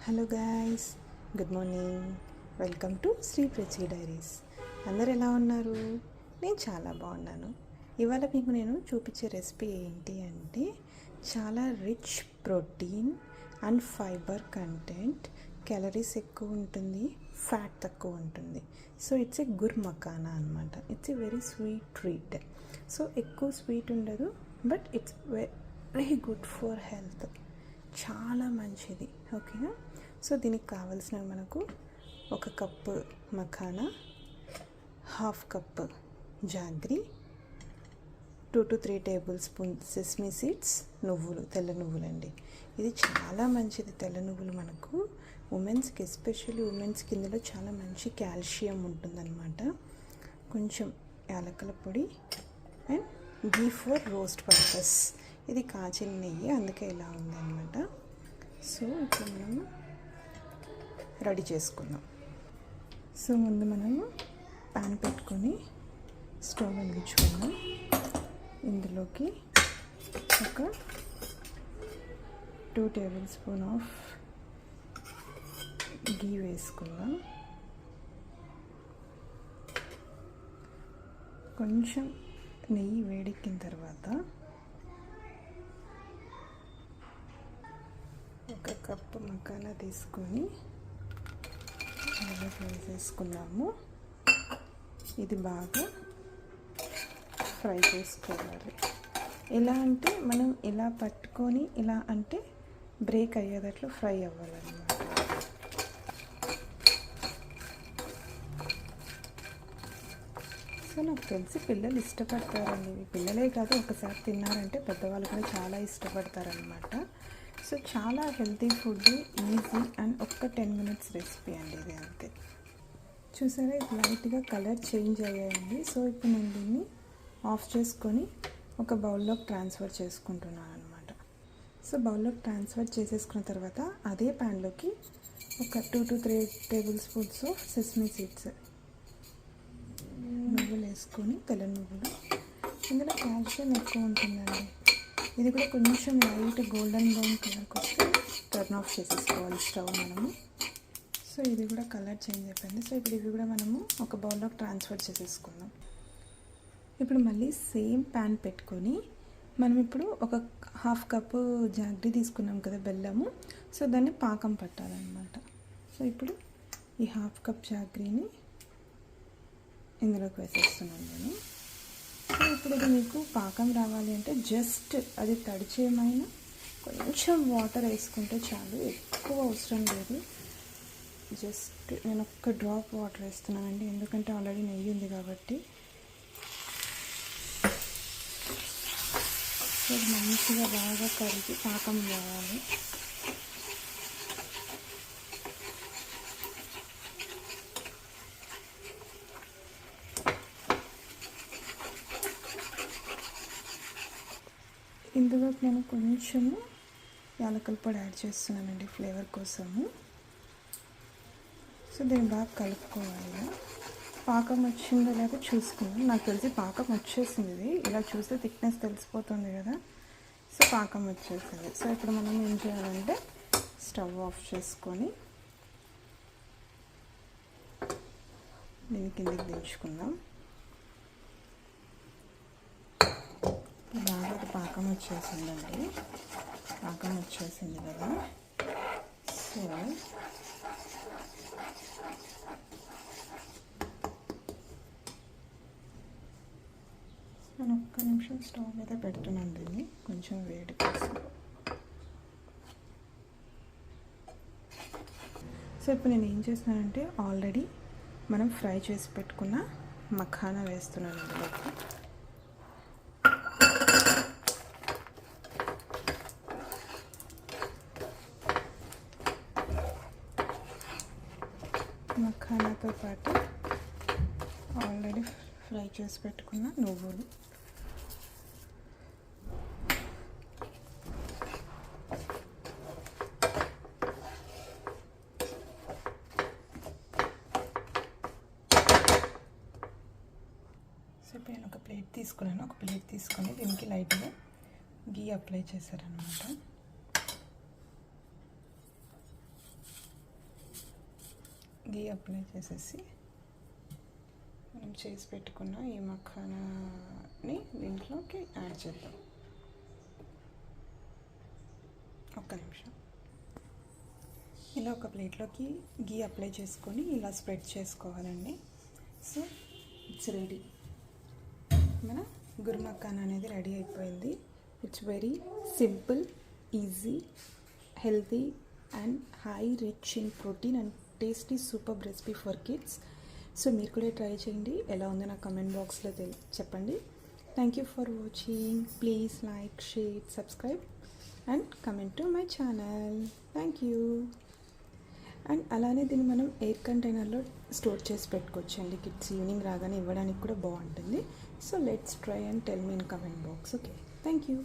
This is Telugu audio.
Hello guys, good morning. Welcome to Shri Prachi diaries. అందరు ఎలా ఉన్నారు? నేను చాలా బాగున్నాను. ఇవాళ మీకు నేను చూపించే రెసిపీ ఏంటి అంటే చాలా rich protein and fibre content, calories ఎక్కువ ఉంటుంది, ఫ్యాట్ తక్కువ ఉంటుంది. సో ఇట్స్ ఏ గుర్ మకానా అనమాట. It's a very sweet treat. So ఎక్కువ స్వీట్ ఉండదు, but it's very good for health. చాలా మంచిది. ఓకేనా? సో దీనికి కావాల్సినవి మనకు 1 cup makhana, 1/2 cup jaggery, 2 to 3 table spoon sesame seeds, నువ్వులు, తెల్ల నువ్వులండి. ఇది చాలా మంచిది. తెల్ల నువ్వులు మనకు ఉమెన్స్కి, ఎస్పెషల్లీ ఉమెన్స్కి ఇందులో చాలా మంచి కాల్షియం ఉంటుందన్నమాట. కొంచెం యాలకుల పొడి and ghee for roast purpose. ఇది కాచిన నెయ్యి, అందుకే ఇలా ఉందన్నమాట. సో ఇప్పుడు మనము రెడీ చేసుకుందాం. సో ముందు మనము ప్యాన్ పెట్టుకొని స్టవ్ వెలిగించుకుందాం. ఇందులోకి ఒక 2 టేబుల్ స్పూన్ ఆఫ్ గీ వేసుకుందాం. కొంచెం నెయ్యి వేడెక్కిన తర్వాత 1 కప్పు మకానా తీసుకొని వేసేసుకున్నాము. ఇది బాగా ఫ్రై చేసుకోవాలి. ఎలా అంటే మనం ఇలా పట్టుకొని ఇలా అంటే బ్రేక్ అయ్యేటట్లు ఫ్రై అవ్వాలన్నమాట. సో నాకు తెలిసి పిల్లలు ఇష్టపడతారండి. పిల్లలే కాదు, ఒకసారి తిన్నారంటే పెద్దవాళ్ళు కూడా చాలా ఇష్టపడతారనమాట. సో చాలా హెల్తీ ఫుడ్, ఈజీ అండ్ ఒక్క 10 minutes రెసిపీ అండి ఇది. అంతే. చూసారా, ఇది లైట్గా కలర్ చేంజ్ అయ్యాయండి. సో ఇప్పుడు నేను దీన్ని ఆఫ్ చేసుకొని ఒక బౌల్లోకి ట్రాన్స్ఫర్ చేసుకుంటున్నాను అనమాట. సో బౌల్లోకి ట్రాన్స్ఫర్ చేసేసుకున్న తర్వాత అదే ప్యాన్లోకి ఒక 2 to 3 table spoons of sesame seeds, నువ్వులు వేసుకొని, తెల్ల నువ్వులు. ఇందులో కాల్షియం ఎక్కువ ఉంటుందండి. ఇది కూడా కొంచెం లైట్ గోల్డెన్ బ్రౌన్ కలర్కి వస్తే టర్న్ ఆఫ్ చేసేసుకోవాలి స్టవ్ మనము. సో ఇది కూడా కలర్ చేంజ్ అయిపోయింది. సో ఇప్పుడు ఇవి కూడా మనము ఒక బౌల్లోకి ట్రాన్స్ఫర్ చేసేసుకుందాం. ఇప్పుడు మళ్ళీ సేమ్ ప్యాన్ పెట్టుకొని మనం ఇప్పుడు ఒక 1/2 కప్పు జాగ్రీ తీసుకున్నాం కదా, బెల్లము. సో దాన్ని పాకం పట్టాలన్నమాట. సో ఇప్పుడు ఈ 1/2 కప్ జాగ్రీని ఇందులోకి వేసేస్తున్నాను నేను. సో ఇప్పుడు ఇది మీకు పాకం రావాలి అంటే జస్ట్ అది తడిచేమైనా కొంచెం వాటర్ వేసుకుంటే చాలు, ఎక్కువ అవసరం లేదు. జస్ట్ నేను ఒక్క డ్రాప్ వాటర్ వేస్తున్నానండి, ఎందుకంటే ఆల్రెడీ నెయ్యి ఉంది కాబట్టి. సో మంచిగా బాగా కరిగి పాకం రావాలి. ఇందులో నేను కొంచెము యాలకుల పొడి యాడ్ చేస్తున్నానండి ఫ్లేవర్ కోసము. సో దీన్ని బాగా కలుపుకోవాలి. పాకం వచ్చిందో లేదో చూసుకుందాం. నాకు తెలిసి పాకం వచ్చేసింది. ఇలా చూస్తే థిక్నెస్ తెలిసిపోతుంది కదా. సో పాకం వచ్చేసింది. సో ఇప్పుడు మనం ఏం చేయాలంటే స్టవ్ ఆఫ్ చేసుకొని దీని కిందకి దించుకుందాం. బాగా పాకం వచ్చేసిందండి. పాకం వచ్చేసింది కదా. సో నేను ఒక్క నిమిషం స్టవ్ మీద పెడుతున్నాను దీన్ని, కొంచెం వేడి కోసం. సో ఇప్పుడు నేను ఏం చేస్తున్నానంటే ఆల్రెడీ మనం ఫ్రై చేసి పెట్టుకున్న మఖానా వేస్తున్నాను ఇందులోకి. మఖానాతో పాటు ఆల్రెడీ ఫ్రై చేసి పెట్టుకున్న నువ్వులు, సో ఇప్పుడు నేను ఒక ప్లేట్ తీసుకున్నాను. ఒక ప్లేట్ తీసుకొని దీనికి లైట్గా గీ అప్లై చేశారనమాట. గీ అప్లై చేసేసి మనం చేసి పెట్టుకున్న ఈ మఖానాని దీంట్లోకి యాడ్ చేద్దాం. ఒక్క నిమిషం. ఇలా ఒక ప్లేట్లోకి గీ అప్లై చేసుకొని ఇలా స్ప్రెడ్ చేసుకోవాలండి. So it's ready. మన గుర్ మఖానా అనేది రెడీ అయిపోయింది. It's very simple, easy, healthy and high rich in protein and tasty super recipe for kids. So మీరు కూడా ట్రై చేయండి. ఎలా ఉందో నా కమెంట్ బాక్స్లో చెప్పండి. Thank you for watching. Please like, share, subscribe and comment to my channel. Thank you. And అలానే దీన్ని మనం ఎయిర్ కంటైనర్లో స్టోర్ చేసి పెట్టుకోవచ్చు అండి. కిడ్స్ ఈవినింగ్ రాగానే ఇవ్వడానికి కూడా బాగుంటుంది. So let's try and tell me in comment box. Okay, thank you.